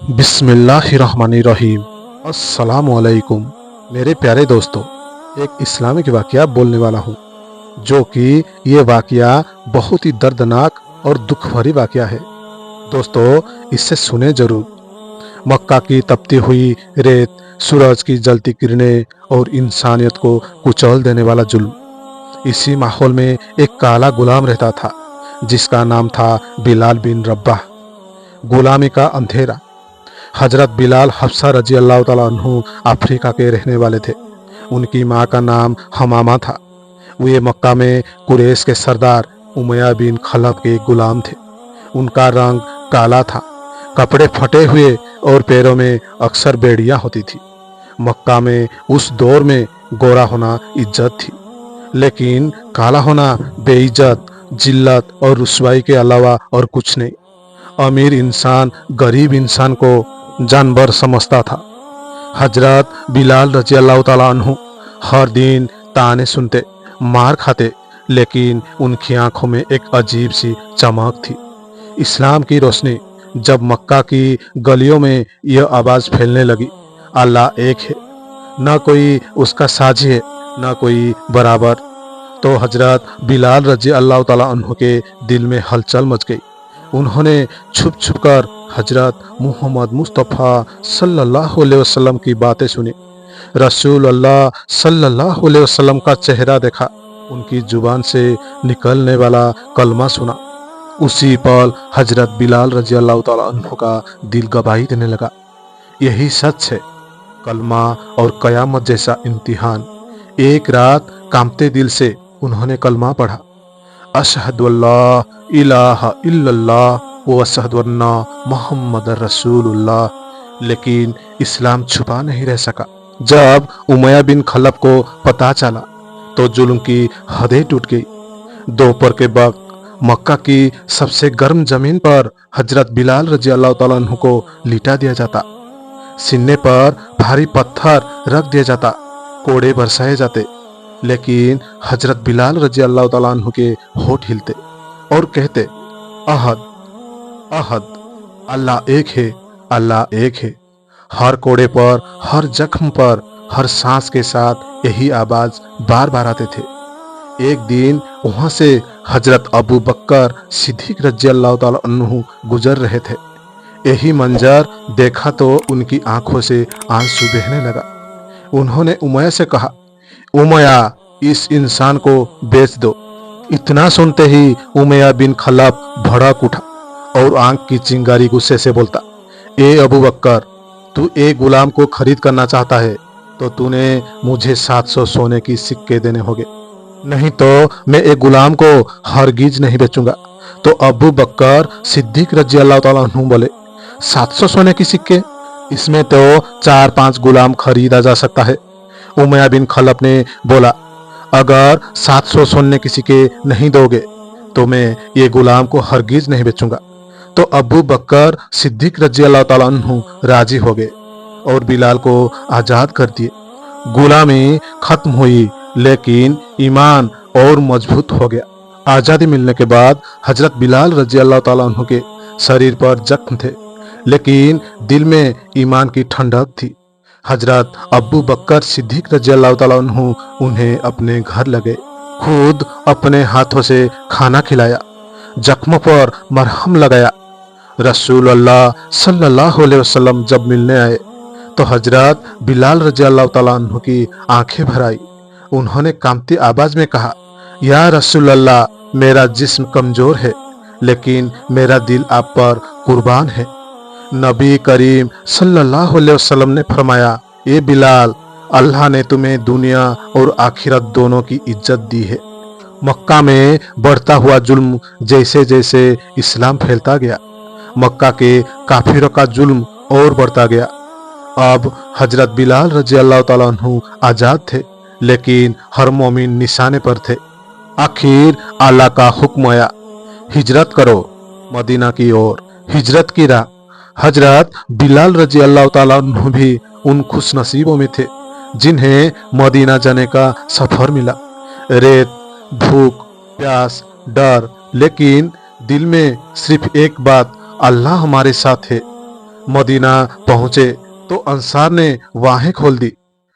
बिस्मिल्लाहिर्रहमानिर्रहीम। अस्सलामुअलैकुम। मेरे प्यारे दोस्तों, एक इस्लामिक वाक़या बोलने वाला हूँ, जो कि ये वाक़या बहुत ही दर्दनाक और दुख भरी वाक़या है। दोस्तों, इससे सुने जरूर। मक्का की तपती हुई रेत, सूरज की जलती किरणें और इंसानियत को कुचल देने वाला जुल्म। इसी माहौल में एक काला गुलाम रहता था, जिसका नाम था बिलाल बिन रब्बाह। गुलामी का अंधेरा। हजरत बिलाल हफ्सा रजी अल्लाह ताला अन्हु अफ्रीका के रहने वाले थे। उनकी माँ का नाम हमामा था। वे मक्का में कुरैश के सरदार उमैया बिन खलफ के गुलाम थे। उनका रंग काला था, कपड़े फटे हुए और पैरों में अक्सर बेड़ियां होती थी। मक्का में उस दौर में गोरा होना इज्जत थी, लेकिन काला होना बेइज्जत, जिल्लत और रुसवाई के अलावा और कुछ नहीं। अमीर इंसान गरीब इंसान को जानवर समझता था। हजरत बिलाल रजी अल्लाह ताला अन्हु हर दिन ताने सुनते, मार खाते, लेकिन उनकी आंखों में एक अजीब सी चमक थी, इस्लाम की रोशनी। जब मक्का की गलियों में यह आवाज फैलने लगी, अल्लाह एक है, न कोई उसका साझी है, न कोई बराबर, तो हजरत बिलाल रजी अल्लाह ताला अन्हु के दिल में हलचल मच गई। उन्होंने छुप छुप कर हजरत मोहम्मद मुस्तफ़ा सल्लल्लाहु अलैहि वसल्लम की बातें सुनी। रसूल अल्लाह सल्लल्लाहु अलैहि वसल्लम का चेहरा देखा, उनकी जुबान से निकलने वाला कलमा सुना। उसी पल हजरत बिलाल रजी अल्लाह ताला अन्हु का दिल गवाही देने लगा, यही सच है। कलमा और कयामत जैसा इम्तिहान। एक रात कांपते दिल से उन्होंने कलमा पढ़ा, अशहदु अल्ला इलाहा इल्लल्लाह व अशहदु अन्ना मुहम्मद रसूलुल्लाह। लेकिन इस्लाम छुपा नहीं रह सका। जब उमैया बिन खलफ को पता चला तो जुल्म की हदें टूट गई। दोपहर के वक्त मक्का की सबसे गर्म जमीन पर हजरत बिलाल रजी अल्लाह ताला अन्हु को लिटा दिया जाता। सीने पर भारी पत्थर रख दिया जाता, कोड़े बरसाए जाते, लेकिन हजरत बिलाल रजी अल्लाह ताला अन्हु के होठ हिलते और कहते, अहद अहद, अल्लाह एक है, अल्लाह एक है। हर कोड़े पर, हर जख्म पर, हर सांस के साथ यही आवाज बार बार आते थे। एक दिन वहां से हजरत अबू बकर सिद्दीक रजी अल्लाह ताला अन्हु गुजर रहे थे। यही मंजर देखा तो उनकी आंखों से आंसू बहने लगा। उन्होंने उमैया से कहा, उमैया, इस इंसान को बेच दो। इतना सुनते ही उमैया बिन खलफ भड़क उठा और आंख की चिंगारी गुस्से से बोलता, ए अबू बकर, तू एक गुलाम को खरीद करना चाहता है तो तूने मुझे 700 सोने की सिक्के देने होंगे, नहीं तो मैं एक गुलाम को हरगिज नहीं बेचूंगा। तो अबू बकर सिद्दीक रजी अल्लाह ताला अन्हु बोले, 700 सोने की सिक्के? इसमें तो 4-5 गुलाम खरीदा जा सकता है। उमैया बिन खलफ ने बोला, अगर 700 सोने की सिक्के नहीं दोगे तो मैं ये गुलाम को हरगिज नहीं बेचूंगा। तो अबू बकर सिद्दीक रजी अल्लाह ताला अन्हु राजी हो गए और बिलाल को आजाद कर दिए। गुलामी खत्म हुई, लेकिन ईमान और मजबूत हो गया। आजादी मिलने के बाद हजरत बिलाल रजी अल्लाह ताला अन्हु के शरीर पर जख्म थे, लेकिन दिल में ईमान की ठंडक थी। हजरत अबू बकर सिद्दीक रजी अल्लाह ताला अन्हु उन्हें अपने घर लगे, खुद अपने हाथों से खाना खिलाया, जख्मों पर मरहम लगाया। रसूल अल्लाह सल्लल्लाहु अलैहि वसल्लम जब मिलने आए तो हजरत बिलाल रजी अल्लाह ताला अन्हु की आंखें भर आई। उन्होंने कांपती आवाज में कहा, या रसूल अल्लाह, मेरा जिस्म कमजोर है, लेकिन मेरा दिल आप पर कुर्बान है। नबी करीम सल्लल्लाहु अलैहि वसल्लम ने फरमाया, ए बिलाल, अल्लाह ने तुम्हें दुनिया और आखिरत दोनों की इज्जत दी है। मक्का में बढ़ता हुआ जुल्म जैसे जैसे इस्लाम फैलता गया, मक्का के काफिरों का जुल्म और बढ़ता गया। अब हजरत बिलाल रजी अल्लाह ताला अन्हु आजाद थे, लेकिन हर मोमिन निशाने पर थे। आखिर अल्लाह का हुक्म आया, हिजरत करो मदीना की ओर। हिजरत की राह। हजरत बिलाल रजी अल्लाह ताला अन्हु भी उन खुश नसीबों में थे जिन्हें मदीना जाने का सफर मिला। रेत, भूख, प्यास, डर, लेकिन दिल में सिर्फ एक बात, अल्लाह हमारे साथ है। मदीना पहुंचे तो अंसार ने वाहें खोल दी।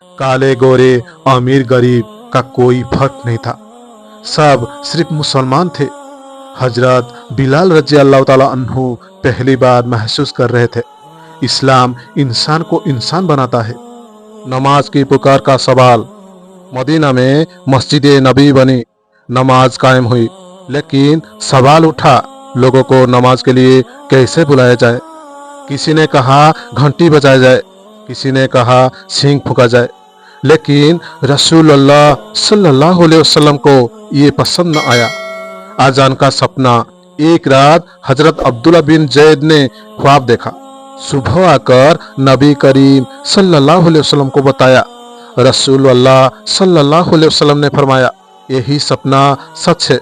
काले गोरे अमीर गरीब का कोई फर्क नहीं था, सब सिर्फ मुसलमान थे। हजरत बिलाल रजी अल्लाह ताला अन्हु पहली बार महसूस कर रहे थे इस्लाम इंसान को इंसान बनाता है। नमाज की पुकार का सवाल। मदीना में मस्जिद नबी बनी, नमाज कायम हुई, लेकिन सवाल उठा लोगों को नमाज के लिए कैसे बुलाया जाए। किसी ने कहा घंटी बजाया जाए, किसी ने कहा सींग फूका जाए, लेकिन रसूलुल्लाह सल्लल्लाहु अलैहि वसल्लम को ये पसंद न आया। आजान का सपना। एक रात हजरत अब्दुल्ला बिन जैद ने ख्वाब देखा। सुबह आकर नबी करीम सल्लल्लाहु अलैहि वसल्लम को बताया। रसूलुल्लाह सल्लल्लाहु अलैहि वसल्लम ने फरमाया यही सपना सच है।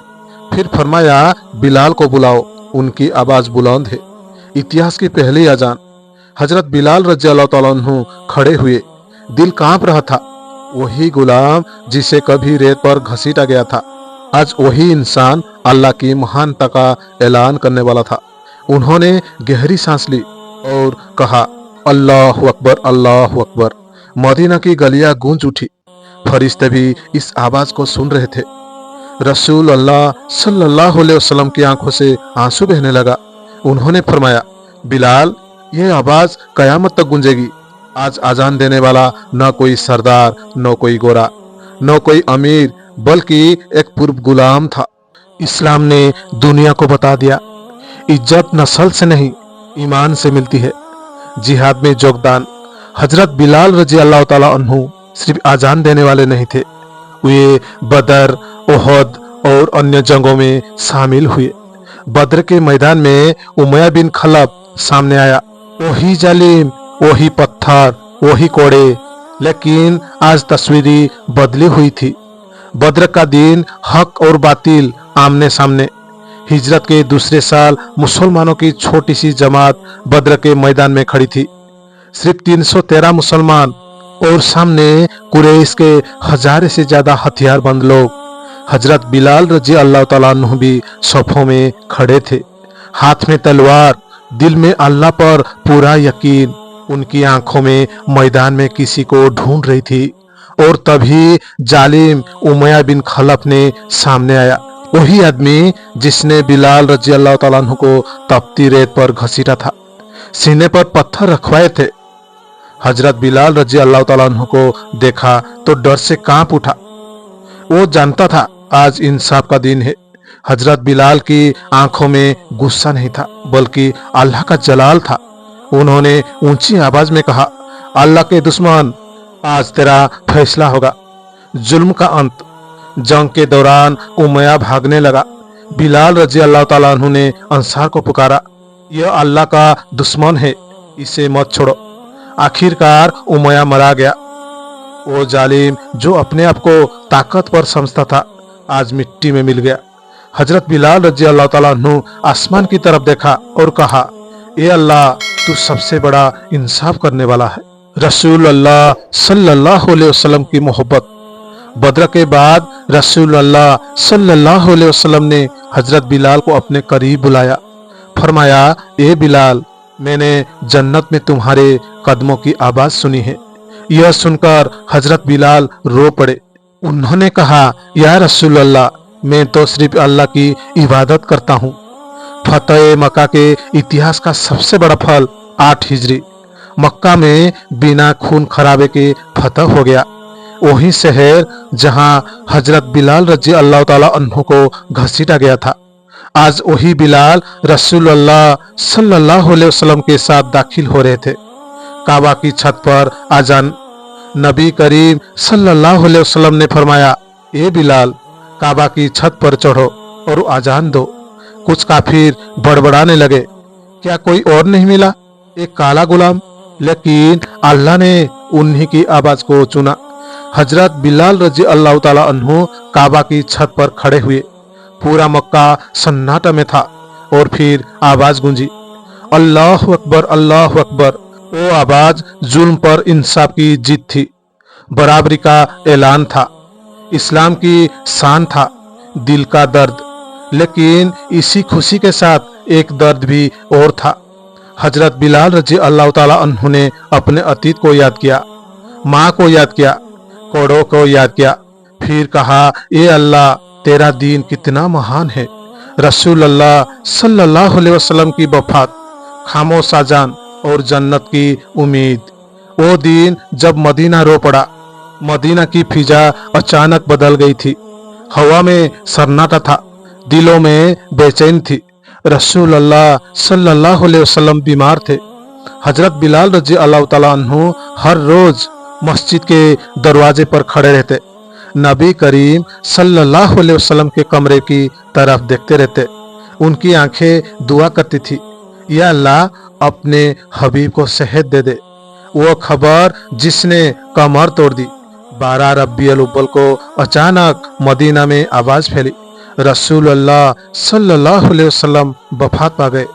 फिर फरमाया बिलाल को बुलाओ, उनकी आवाज बुलंद है। इतिहास की पहली अजान। हजरत बिलाल रज़ी अल्लाह तआला अन्हु खड़े हुए, दिल कांप रहा था। वही गुलाम जिसे कभी रेत पर घसीटा गया था, आज वही इंसान अल्लाह की महानता का ऐलान करने वाला था। उन्होंने गहरी सांस ली और कहा अल्लाह अकबर, अल्लाह अकबर। मदीना की गलियां गूंज उठी। फरिश्ते भी इस आवाज को सुन रहे थे। रसूल अल्लाह सल्लल्लाहु अलैहि वसल्लम की आंखों से आंसू बहने लगा। उन्होंने फरमाया बिलाल, ये आवाज कयामत तक गूंजेगी। आज आजान देने वाला न कोई सरदार, न कोई गोरा, न कोई अमीर, बल्कि एक पूर्व गुलाम था। इस्लाम ने दुनिया को बता दिया इज्जत नस्ल से नहीं ईमान से मिलती है। जिहाद में योगदान। हजरत बिलाल रजी अल्लाह ताला अन्हु सिर्फ आजान देने वाले नहीं थे, वे बदर, ओहद और अन्य जंगों में शामिल हुए। बदर के मैदान में उमैया बिन खलब सामने आया। वही जालिम, वही पत्थर, वही कोड़े, लेकिन आज तस्वीरी बदली हुई थी। बद्र का दिन हक और बातिल आमने सामने। हिजरत के दूसरे साल मुसलमानों की छोटी सी जमात बद्र के मैदान में खड़ी थी। सिर्फ 313 मुसलमान और सामने कुरैश के 1000 से ज्यादा हथियारबंद लोग। हजरत बिलाल रजी अल्लाह तआला अन्हु भी सफों में खड़े थे, हाथ में तलवार, दिल में अल्लाह पर पूरा यकीन। उनकी आंखों में मैदान में किसी को ढूंढ रही थी। और तभी जालिम उमैया बिन खलफ ने सामने आया। वही आदमी जिसने बिलाल रजी अल्लाह तआला अन्हु को तपती रेत पर घसीटा था, सीने पर पत्थर रखवाए थे। हजरत बिलाल रजी अल्लाह तआला अन्हु को देखा तो डर से कांप उठा। वो जानता था आज इंसाफ का दिन है। हजरत बिलाल की आंखों में गुस्सा नहीं था, बल्कि अल्लाह का जलाल था। उन्होंने ऊंची आवाज में कहा अल्लाह के दुश्मन, आज तेरा फैसला होगा। जुल्म का अंत। जंग के दौरान उमैया भागने लगा। बिलाल रजी अल्लाह ताला अन्हु ने अंसार को पुकारा, यह अल्लाह का दुश्मन है, इसे मत छोड़ो। आखिरकार उमैया मरा गया। वो जालिम जो अपने आप को ताकतवर समझता था, आज मिट्टी में मिल गया। हजरत बिलाल रजी अल्लाह ताला अन्हु आसमान की तरफ देखा और कहा, ए अल्लाह, तू सबसे बड़ा इंसाफ करने वाला है। रसूल अल्लाह सल्लल्लाहु अलैहि वसल्लम की मोहब्बत। बद्र के बाद रसूल अल्लाह सल्लल्लाहु अलैहि वसल्लम ने हजरत बिलाल को अपने करीब बुलाया। फरमाया, ए बिलाल, मैंने जन्नत में तुम्हारे कदमों की आवाज सुनी है। यह सुनकर हजरत बिलाल रो पड़े। उन्होंने कहा, या रसूल अल्लाह, मैं तो सिर्फ अल्लाह की इबादत करता हूँ। फतेह मक्का के इतिहास का सबसे बड़ा फल 8 हिजरी मक्का में बिना खून खराबे के फतह हो गया। वही शहर जहां हजरत बिलाल रजी अल्लाह ताला अन्हु को घसीटा गया था, आज वही बिलाल रसूल अल्लाह सल्लल्लाहु अलैहि वसल्लम के साथ दाखिल हो रहे थे। काबा की छत पर आजान। नबी करीम सल्लल्लाहु अलैहि वसल्लम ने फरमाया, ए बिलाल, काबा की छत पर चढ़ो और आजान दो। कुछ काफिर बड़बड़ाने लगे, क्या कोई और नहीं मिला? एक काला गुलाम। लेकिन अल्लाह ने उन्हीं की आवाज को चुना। हजरत बिलाल रजी अल्लाह ताला अन्हु काबा की छत पर खड़े हुए। पूरा मक्का सन्नाटा में था और फिर आवाज गूंजी, अल्लाह अकबर, अल्लाह अकबर। वो आवाज जुल्म पर इंसाफ की जीत थी, बराबरी का ऐलान था, इस्लाम की शान था, दिल का दर्द। लेकिन इसी खुशी के साथ एक दर्द भी और था। हजरत बिलाल रजी अल्लाह ताला अन्हु ने अपने अतीत को याद किया, माँ को याद किया, कोड़ों को याद किया। फिर कहा, ए अल्लाह, तेरा दीन कितना महान है। रसूल अल्लाह सल्लल्लाहु अलैहि वसल्लम की वफात, खामोश अजान और जन्नत की उम्मीद। वो दिन जब मदीना रो पड़ा। मदीना की फिजा अचानक बदल गई थी। हवा में सन्नाटा था, दिलों में बेचैन थी। रसूल अल्लाह सल्लल्लाहु अलैहि वसल्लम बीमार थे। हजरत बिलाल रजी अल्लाह ताला अन्हु हर रोज मस्जिद के दरवाजे पर खड़े रहते, नबी करीम सल्लल्लाहु अलैहि वसल्लम के कमरे की तरफ देखते रहते। उनकी आंखें दुआ करती थी, या अल्लाह, अपने हबीब को सेहत दे दे। वो खबर जिसने कमर तोड़ दी। 12 रबीउल अव्वल को अचानक मदीना में आवाज फैली, रसूल अल्लाह सल्लल्लाहु अलैहि वसल्लम वफात पा गए।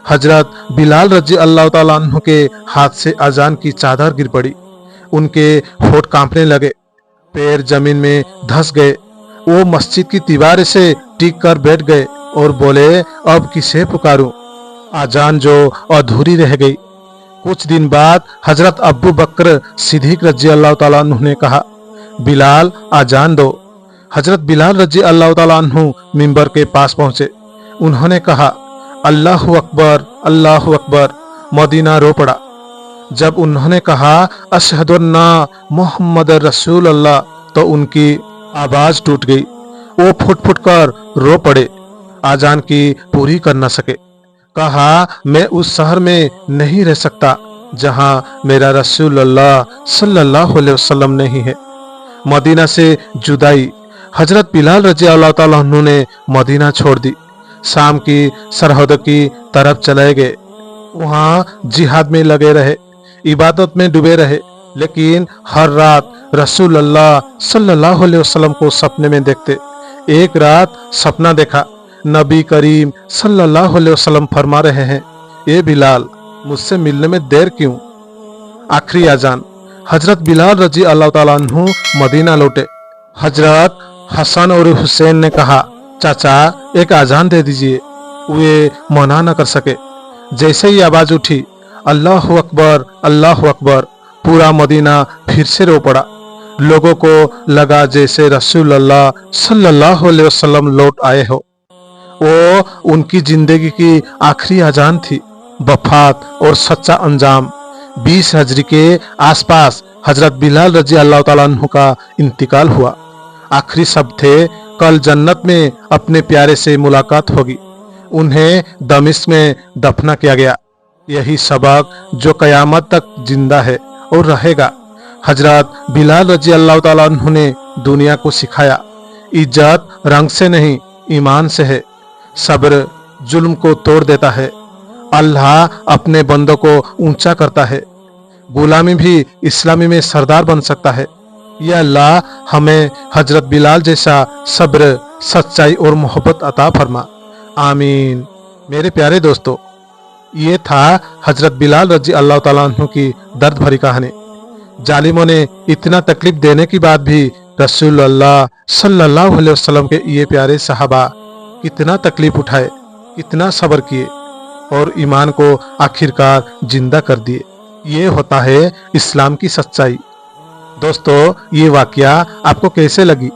हजरत बिलाल रजी अल्लाह ताला अन्हु के हाथ से अजान की चादर गिर पड़ी। उनके होठ कांपने लगे, पैर जमीन में धंस गए। वो मस्जिद की दीवार से टिक कर बैठ गए और बोले, अब किसे पुकारूं? अजान जो अधूरी रह गई। कुछ दिन बाद हजरत अबू बकर सिद्दीक रजी अल्लाह ताला अन्हु ने कहा, बिलाल, अजान दो। हजरत बिलाल रजी अल्लाह ताला अन्हु मिंबर के पास पहुंचे। उन्होंने कहा, अल्लाहु अकबर, अल्लाहु अकबर। मदीना रो पड़ा। जब उन्होंने कहा, अशहदु अन्ना मुहम्मद रसूल अल्लाह, तो उनकी आवाज टूट गई। वो फुट फुट कर रो पड़े, आजान की पूरी कर न सके। कहा, मैं उस शहर में नहीं रह सकता जहां मेरा रसूल अल्लाह सल्लल्लाहु अलैहि वसल्लम नहीं है। मदीना से जुदाई। हजरत बिलाल रजी अल्लाह ताला अन्हु ने मदीना छोड़ दी, शाम की सरहद की तरफ चले गए। वहां जिहाद में लगे रहे, इबादत में डूबे रहे, लेकिन हर रात रसूल अल्लाह सल्लल्लाहु अलैहि वसल्लम को सपने में देखते। एक रात सपना देखा, नबी करीम सल्लल्लाहु अलैहि वसल्लम फरमा रहे हैं, ए बिलाल, मुझसे मिलने में देर क्यों? आखिरी अजान। हजरत बिलाल रजी अल्लाह ताला अन्हु मदीना लौटे। हजरत हसन और हुसैन ने कहा, चाचा, एक अजान दे दीजिए। वे मना न कर सके। जैसे ही आवाज उठी, अल्लाहु अकबर, अल्लाहु अकबर, पूरा मदीना फिर से रो पड़ा। लोगों को लगा जैसे रसूल अल्लाह सल्लल्लाहु अलैहि वसल्लम लौट आए हो। वो उनकी जिंदगी की आखिरी अजान थी। वफात और सच्चा अंजाम। 20 हिजरी के आसपास हजरत बिलाल रजी अल्लाह ताला अन्हु का इंतकाल हुआ। आखिरी शब्द थे, कल जन्नत में अपने प्यारे से मुलाकात होगी। उन्हें दमिश्क में दफना किया गया। यही सबक जो कयामत तक जिंदा है और रहेगा। हजरत बिलाल रजी अल्लाह ताला अन्हु ने दुनिया को सिखाया, इज्जत रंग से नहीं, ईमान से है। सब्र जुल्म को तोड़ देता है। अल्लाह अपने बंदों को ऊंचा करता है। गुलामी भी इस्लामी में सरदार बन सकता है। या अल्लाह हमें हजरत बिलाल जैसा सब्र, सच्चाई और मोहब्बत अता फरमा। आमीन। मेरे प्यारे दोस्तों, ये था हजरत बिलाल रजी अल्लाह ताला अन्हु की दर्द भरी कहानी। जालिमों ने इतना तकलीफ देने के बाद भी रसूल अल्लाह सल्लल्लाहु अलैहि वसल्लम के ये प्यारे सहाबा कितना तकलीफ उठाए, कितना सब्र किए और ईमान को आखिरकार जिंदा कर दिए। ये होता है इस्लाम की सच्चाई। दोस्तों, ये वाकया आपको कैसे लगी?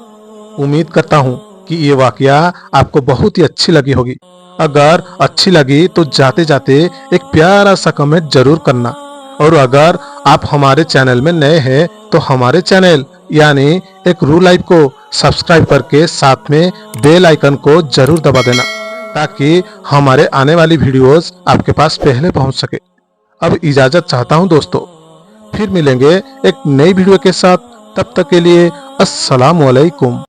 उम्मीद करता हूँ कि ये वाकया आपको बहुत ही अच्छी लगी होगी। अगर अच्छी लगी तो जाते जाते एक प्यारा सा कमेंट जरूर करना। और अगर आप हमारे चैनल में नए हैं तो हमारे चैनल यानी एक रू लाइव को सब्सक्राइब करके साथ में बेल आइकन को जरूर दबा देना, ताकि हमारे आने वाली वीडियोस आपके पास पहले पहुंच सके। अब इजाजत चाहता हूं दोस्तों, फिर मिलेंगे एक नई वीडियो के साथ। तब तक के लिए अस्सलामु अलैकुम।